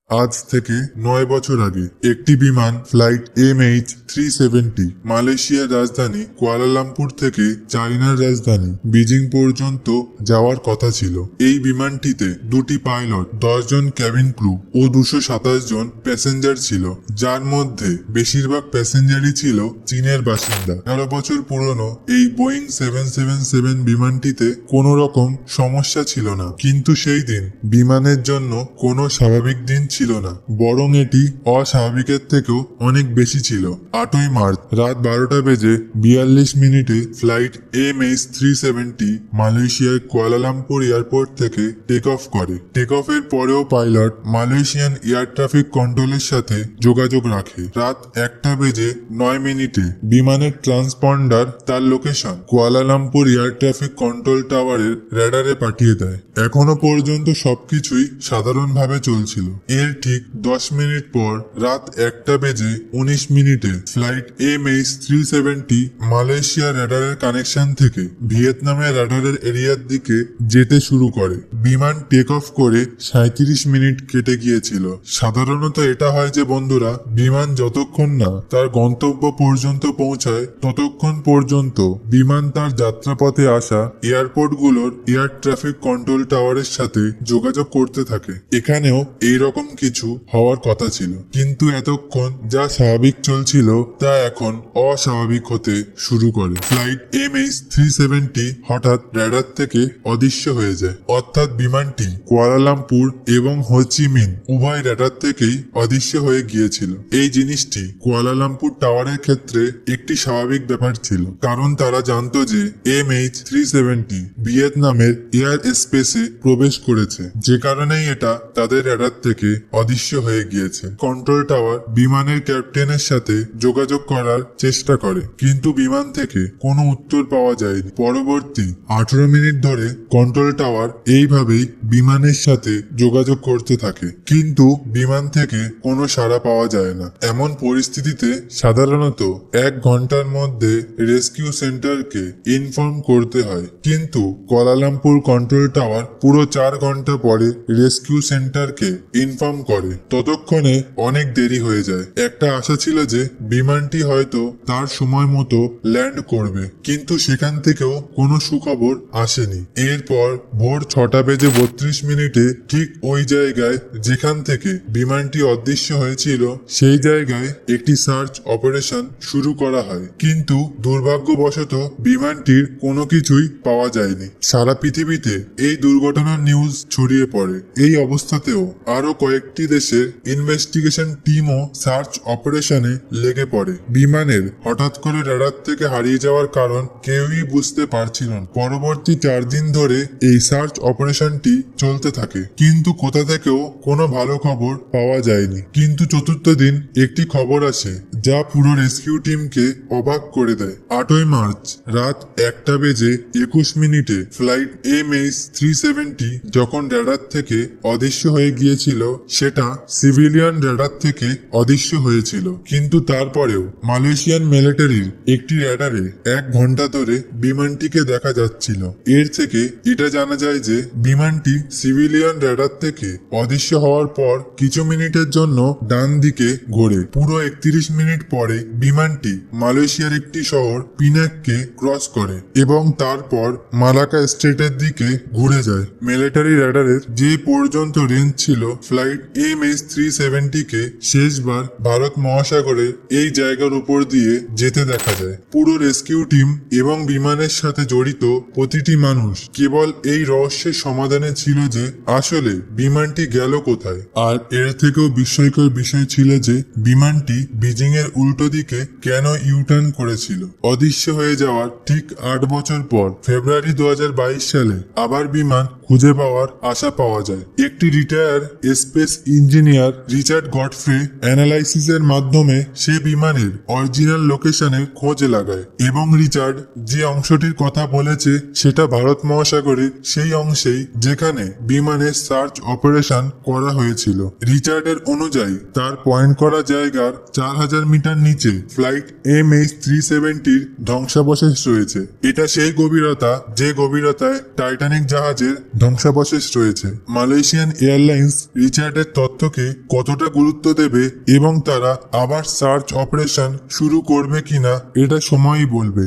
আজ থেকে 9 বছর আগে একটি বিমান ফ্লাইট MH370 মালয়েশিয়ার রাজধানী কুয়ালালামপুর থেকে চায়নার রাজধানী বেজিং পর্যন্ত যাওয়ার কথা ছিল। এই বিমানটিতে দুটি পাইলট, 10 জন ক্যাবিন ক্রু ও 227 জন প্যাসেঞ্জার ছিল, যার মধ্যে বেশিরভাগ প্যাসেঞ্জারই ছিল চীনের বাসিন্দা। 11 বছর পুরনো এই বোয়িং 777 বিমানটিতে কোনো রকম সমস্যা ছিল না, কিন্তু সেই দিন বিমানের জন্য কোনো স্বাভাবিক দিন ছিল না, বরং এটি অস্বাভাবিকের থেকেও অনেক বেশি ছিল। 8ই মার্চ রাত 12:42 ফ্লাইট MH370 মালয়েশিয়ার কুয়ালালামপুর এয়ারপোর্ট থেকে টেক অফ করে। টেক অফের পরেও পাইলট মালয়েশিয়ান এয়ার ট্রাফিক কন্ট্রোলের সাথে যোগাযোগ রাখে। রাত 1:09 বিমানের ট্রান্সপন্ডার তার location Kuala Lumpur air traffic control টাওয়ারের র্যাডারে পাঠিয়ে দেয়। এখনো পর্যন্ত সবকিছুই সাধারণভাবে চলছিল। এর ঠিক 10 মিনিট পর রাত 1:19 ফ্লাইট MH370 মালয়েশিয়া র্যাডারের কানেকশন থেকে ভিয়েতনামের র্যাডারের এরিয়ার দিকে যেতে শুরু করে। বিমান টেক অফ করে 37 মিনিট কেটে গিয়েছিল। সাধারণত এটা হয় যে বন্ধুরা, বিমান যতক্ষণ না তার গন্তব্য পর্যন্ত পৌঁছায় ততক্ষণ পর্যন্ত বিমান তার যাত্রাপথে আসা এয়ারপোর্টগুলোর এয়ার ট্রাফিক কন্ট্রোল টাওয়ারের সাথে যোগাযোগ করতে থাকে। এখানেও এইরকম কিছু হওয়ার কথা ছিল, কিন্তু এতক্ষণ যা স্বাভাবিক চলছিল তা এখন অস্বাভাবিক হতে শুরু করে। ফ্লাইট MH370 হঠাৎ র্যাডার থেকে অদৃশ্য হয়ে যায়, অর্থাৎ বিমানটি কুয়ালালামপুর এবং হো চি মিন উভয় র্যাডার থেকেই অদৃশ্য হয়ে গিয়েছিল। এই জিনিসটি কুয়ালালামপুর টাওয়ারের ক্ষেত্রে একটি স্বাভাবিক ব্যাপার ছিল, কারণ তারা জানতো যে MH370 ভিয়েতনামের এয়ার স্পেসে প্রবেশ করেছে, যে কারণেই এটা তাদের র্যাডার থেকে অদৃশ্য হয়ে গিয়েছে। কন্ট্রোল টাওয়ার বিমানের ক্যাপ্টেনের সাথে যোগাযোগ করার চেষ্টা করে, কিন্তু বিমান থেকে কোনো উত্তর পাওয়া যায়নি। পরবর্তী 18 মিনিট ধরে কন্ট্রোল টাওয়ার এইভাবেই বিমানের সাথে যোগাযোগ করতে থাকে, কিন্তু বিমান থেকে কোনো সাড়া পাওয়া যায় না। এমন পরিস্থিতিতে সাধারণত 1 ঘন্টার মধ্যে রেস্কিউ সেন্টারকে ইনফর্ম করতে হয়, কিন্তু কুয়ালালামপুর কন্ট্রোল টাওয়ার পুরো 4 ঘন্টা পরে রেস্কিউ সেন্টারকে ইনফর্ম করে। ততক্ষণে অনেক দেরি হয়ে যায়। একটা আশা ছিল যে বিমানটি হয়তো তার সময় মতো ল্যান্ড করবে, কিন্তু সেখান থেকেও কোনো সুখবর আসেনি। এরপর ভোর 6:32 ঠিক ওই জায়গায় যেখান থেকে বিমানটি অদৃশ্য হয়েছিল সেই জায়গায় একটি সার্চ অপারেশন শুরু করা হয়, কিন্তু দুর্ভাগ্যবশত বিমানটির কোনো কিছুই পাওয়া যায়নি। সারা পৃথিবীতে এই দুর্ঘটনার নিউজ ছড়িয়ে পড়ে। এই অবস্থাতেও আরো কয়েকটি দেশের ইনভেস্টিগেশন টিমও সার্চ অপারেশনে লেগে পড়ে। বিমানের হঠাৎ করে রাডার থেকে হারিয়ে যাওয়ার কারণ কেউই বুঝতে পারছিল না। পরবর্তী 4 দিন ধরে এই সার্চ অপারেশনটি চলতে থাকে, কিন্তু কোথা থেকেও কোনো ভালো খবর পাওয়া যায়নি। কিন্তু চতুর্থ দিন একটি খবর আসে যা পুরো রেস্কিউ টিমকে অবাক করে দেয়। 8ই মার্চ রাত 1:21 ফ্লাইট MH370 যখন র্যাডার থেকে অদৃশ্য হয়ে গিয়েছিল, সেটা সিভিলিয়ান র্যাডার থেকে অদৃশ্য হয়েছিল, কিন্তু তারপরেও মালয়েশিয়ান মিলিটারির একটি র্যাডারে 1 ঘন্টা ধরে বিমানটিকে দেখা যাচ্ছিল। এর থেকে এটা জানা যায় যে বিমানটি সিভিলিয়ান র্যাডার থেকে অদৃশ্য হওয়ার পর কিছু মিনিটের জন্য ডান দিকে ঘোরে। পুরো 31 মিনিট পরে বিমানটি মালয়েশিয়ার একটি শহর পিনাককে ক্রস করে এবং তারপর মালাক্কা স্ট্রেটের দিকে ঘুরে যায়। মিলিটারি র্যাডারের যে পর্যন্ত রেঞ্জ ছিল, ফ্লাইট MH370 কে শেষবার ভারত মহাসাগরের এই জায়গার উপর দিয়ে যেতে দেখা যায়। পুরো রেস্কিউ টিম এবং বিমানের সাথে জড়িত প্রতিটি মানুষ কেবল এই রহস্যের সমাধানে ছিল যে আসলে বিমানটি গেল কোথায়। আর এর থেকেও বিস্ময়কর বিষয় ছিল যে বিমানটি বেজিং এর উল্টো দিকে কেন ইউটার্ন করেছিল। অদৃশ্য হয়ে যাওয়ার ঠিক 8 বছর পর ফেব্রুয়ারি 2022 সালে আবার বিমান খুঁজে পাওয়ার আশা পাওয়া যায়। একটি retire space engineer Richard Godfrey অ্যানালাইসিসের মাধ্যমে সে বিমানের অরিজিনাল লোকেশনের খোঁজ লাগায়, এবং রিচার্ড যে অংশটির কথা বলেছে সেটা ভারত মহাসাগরের সেই অংশেই যেখানে বিমানের সার্চ অপারেশন করা হয়েছিল। রিচার্ডের অনুযায়ী তার পয়েন্ট করা জায়গার 4000 মিটার নিচে ফ্লাইট MH370 ধ্বংসাবশেষ রয়েছে। এটা সেই গভীরতা যে গভীরতায় টাইটানিক জাহাজের ধ্বংসাবশেষ রয়েছে। মালয়েশিয়ান এয়ারলাইন্স রিচার্ডের তথ্যকে কতটা গুরুত্ব দেবে এবং তারা আবার সার্চ অপারেশন শুরু করবে কিনা এটা সময়ই বলবে।